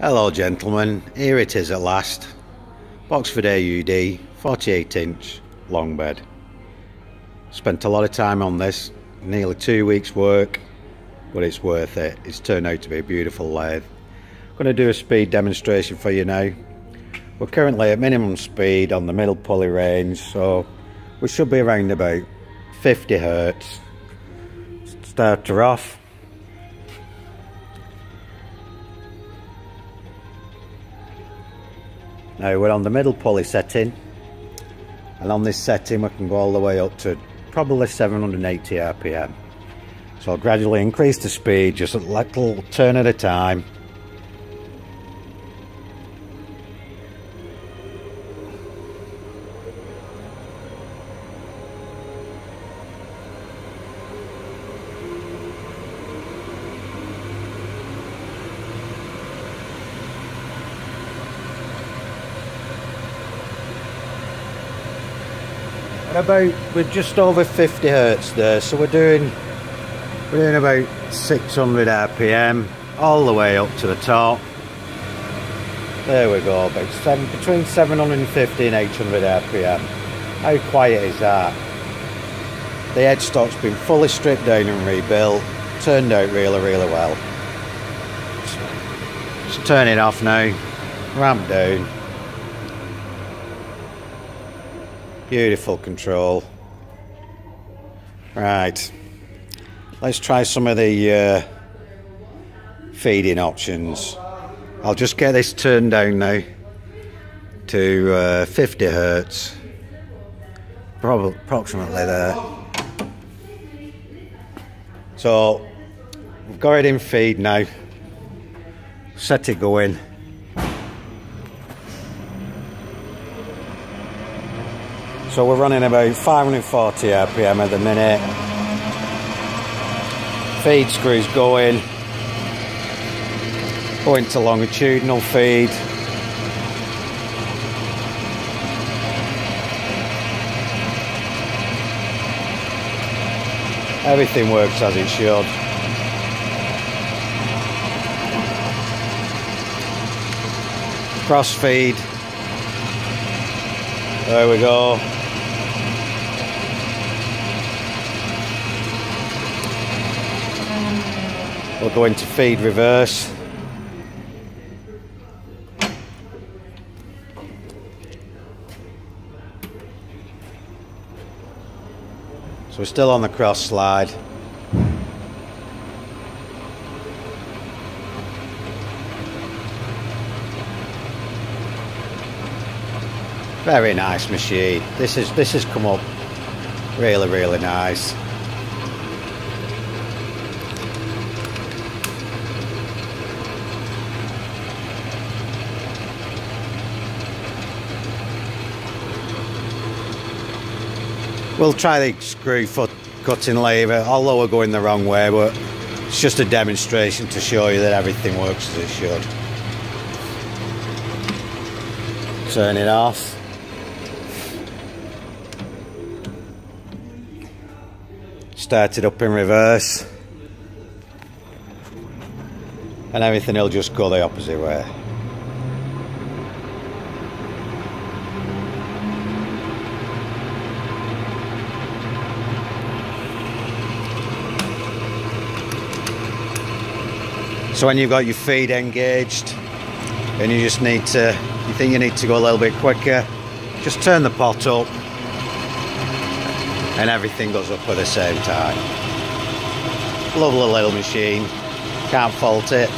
Hello gentlemen, here it is at last. Boxford AUD 48-inch long bed. Spent a lot of time on this, nearly 2 weeks work, but it's worth it. It's turned out to be a beautiful lathe. I'm going to do a speed demonstration for you now. We're currently at minimum speed on the middle pulley range, so we should be around about 50 Hertz. Start her off. Now we're on the middle pulley setting, and on this setting we can go all the way up to probably 780 RPM. So I'll gradually increase the speed, just a little turn at a time. We're just over 50 Hertz there, so we're doing about 600 RPM all the way up to the top. There we go, between 750 and 800 RPM. How quiet is that? The headstock's been fully stripped down and rebuilt. Turned out really well. Just turn it off now, ramp down. Beautiful control. Right, let's try some of the feeding options. I'll just get this turned down now to 50 Hertz, approximately there. So we've got it in feed now. Set it going. So we're running about 540 RPM at the minute. Feed screws going to longitudinal feed. Everything works as it should. Cross feed. There we go. We'll go into feed reverse. So we're still on the cross slide. Very nice machine. This has come up really nice. We'll try the screw foot cutting lever, although we're going the wrong way, but it's just a demonstration to show you that everything works as it should. Turn it off. Start it up in reverse. And everything will just go the opposite way. So when you've got your feed engaged and you think you need to go a little bit quicker, just turn the pot up and everything goes up at the same time. Lovely little machine, can't fault it.